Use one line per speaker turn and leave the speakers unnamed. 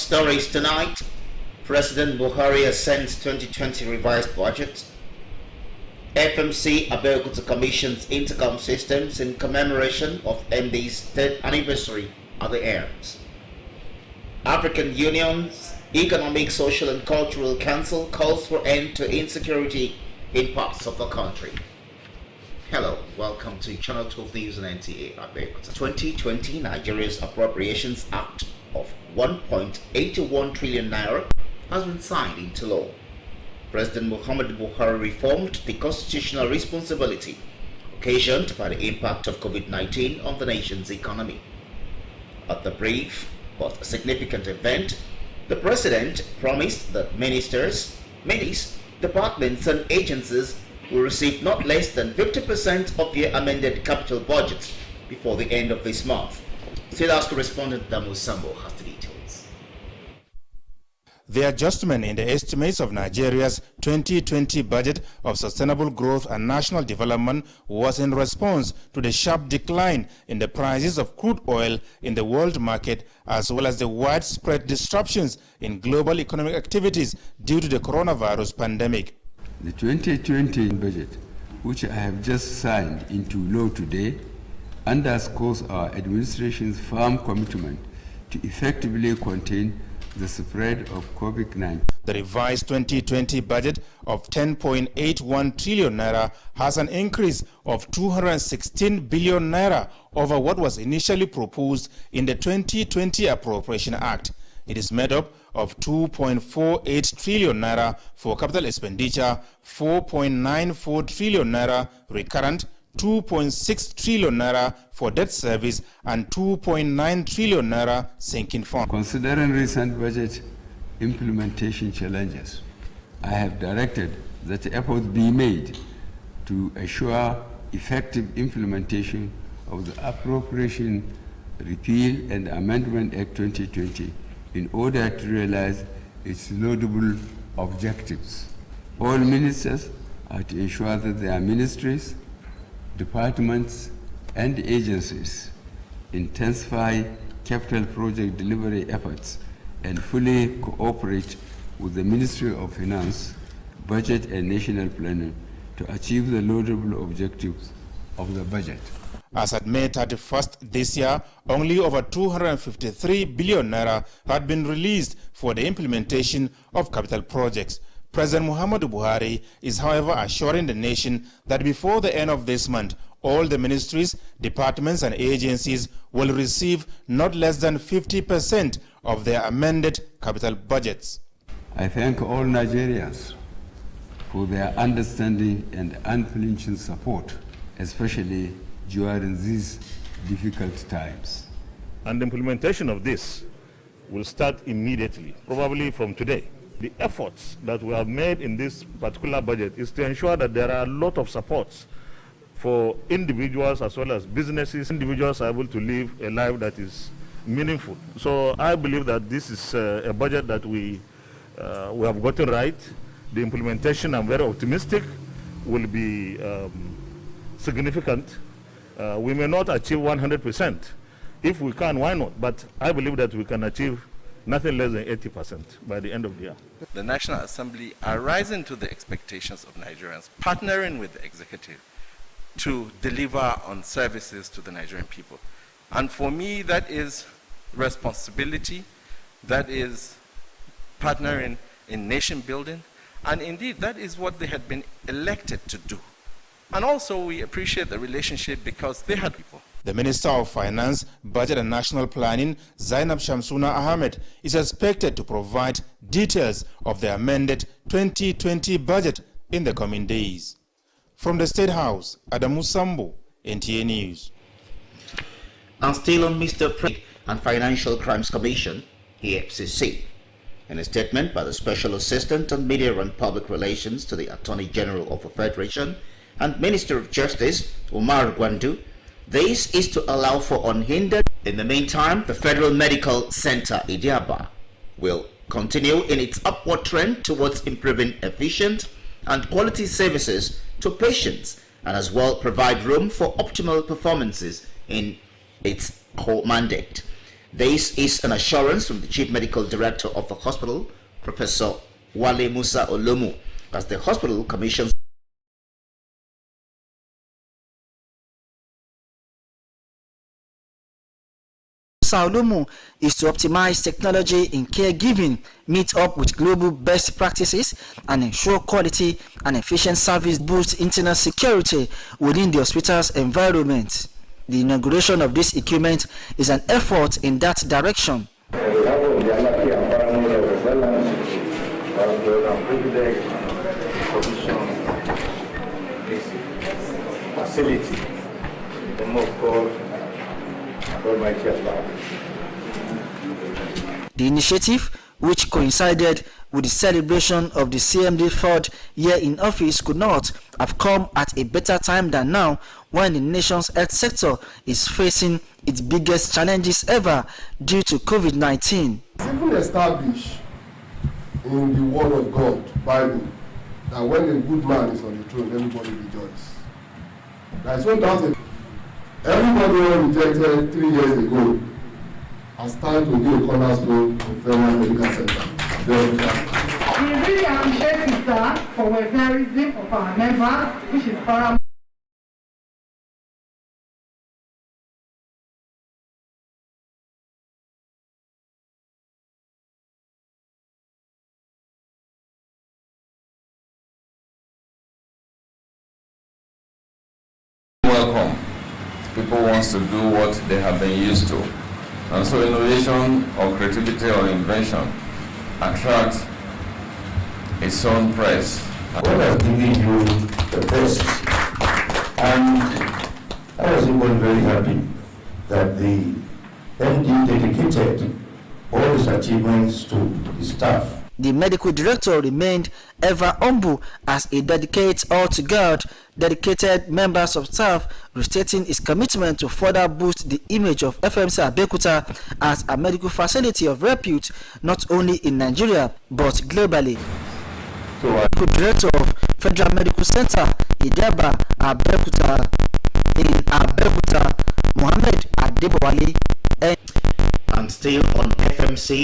stories tonight. President Buhari assents 2020 revised budget. FMC Abeokuta commissions intercom systems in commemoration of MD's 3rd anniversary at the airs. African Union's Economic, Social and Cultural Council calls for end to insecurity in parts of the country. Hello, welcome to Channel 12 News and Nta Abeokuta. 2020 Nigeria's Appropriations Act of 1.81 trillion naira has been signed into law. President Muhammadu Buhari reformed the constitutional responsibility occasioned by the impact of COVID-19 on the nation's economy. At the brief but significant event, the President promised that ministers, departments and agencies will receive not less than 50% of their amended capital budgets before the end of this month. State House correspondent Damu Sambo has the details.
The adjustment in the estimates of Nigeria's 2020 budget of sustainable growth and national development was in response to the sharp decline in the prices of crude oil in the world market, as well as the widespread disruptions in global economic activities due to the coronavirus pandemic.
The 2020 budget, which I have just signed into law today, underscores our administration's firm commitment to effectively contain the spread of COVID-19.
The revised 2020 budget of 10.81 trillion naira has an increase of 216 billion naira over what was initially proposed in the 2020 Appropriation Act. It is made up of 2.48 trillion naira for capital expenditure, 4.94 trillion naira recurrent, 2.6 trillion naira for debt service, and 2.9 trillion naira sinking fund.
Considering recent budget implementation challenges, I have directed that efforts be made to assure effective implementation of the Appropriation Repeal and Amendment Act 2020 in order to realize its laudable objectives. All ministers are to ensure that their ministries, departments and agencies intensify capital project delivery efforts and fully cooperate with the Ministry of Finance, Budget and National Planning to achieve the laudable objectives of the budget.
As at May 31st this year, only over 253 billion naira had been released for the implementation of capital projects. President Muhammadu Buhari is, however, assuring the nation that before the end of this month, all the ministries, departments and agencies will receive not less than 50% of their amended capital budgets.
I thank all Nigerians for their understanding and unflinching support, especially during these difficult times.
And the implementation of this will start immediately, probably from today. The efforts that we have made in this particular budget is to ensure that there are a lot of supports for individuals as well as businesses. Individuals are able to live a life that is meaningful. So I believe that this is a budget that we have gotten right. The implementation, I'm very optimistic, will be significant. We may not achieve 100%. If we can, why not? But I believe that we can achieve nothing less than 80% by the end of the year.
The National Assembly are rising to the expectations of Nigerians, partnering with the executive to deliver on services to the Nigerian people. And for me, that is responsibility, that is partnering in nation building, and indeed that is what they had been elected to do. And also we appreciate the relationship because they had people.
The Minister of Finance, Budget and National Planning, Zainab Shamsuna Ahmed, is expected to provide details of the amended 2020 budget in the coming days. From the State House, Adamu Sambo, NTA News.
And still on Mr. President and Financial Crimes Commission, EFCC. In a statement by the Special Assistant on Media and Public Relations to the Attorney General of the Federation and Minister of Justice, Umar Gwandu, this is to allow for unhindered. In the meantime, the Federal Medical Center, Idiaba, will continue in its upward trend towards improving efficient and quality services to patients, and as well provide room for optimal performances in its core mandate. This is an assurance from the Chief Medical Director of the hospital, Professor Wale Musa Olomu, as the hospital commissions
Olomu is to optimize technology in caregiving, meet up with global best practices, and ensure quality and efficient service, boost internal security within the hospital's environment. The inauguration of this equipment is an effort in that direction.
Facility, the most
The initiative, which coincided with the celebration of the CMD third year in office, could not have come at a better time than now, when the nation's health sector is facing its biggest challenges ever due to COVID-19.
It's even established in the Word of God, Bible, that when a good man is on the throne, everybody rejoices. That's no doubt. Everybody who rejected 3 years ago has started to be a cornerstone of Federal Medical Center.
We really appreciate you, sir, for welfareism of our members, which is paramount.
Welcome. People want to do what they have been used to. And so innovation or creativity or invention attracts its own press.
God has given you the best. And I was even very happy that the MD dedicated all his achievements to his staff.
The medical director remained ever humble as he dedicates all to God. Dedicated members of staff, restating his commitment to further boost the image of Nta Abeokuta as a medical facility of repute, not only in Nigeria but globally. Medical director of Federal Medical Center, Nta Abeokuta, in Abeokuta, Mohammed Adebowale.
and still on FMC.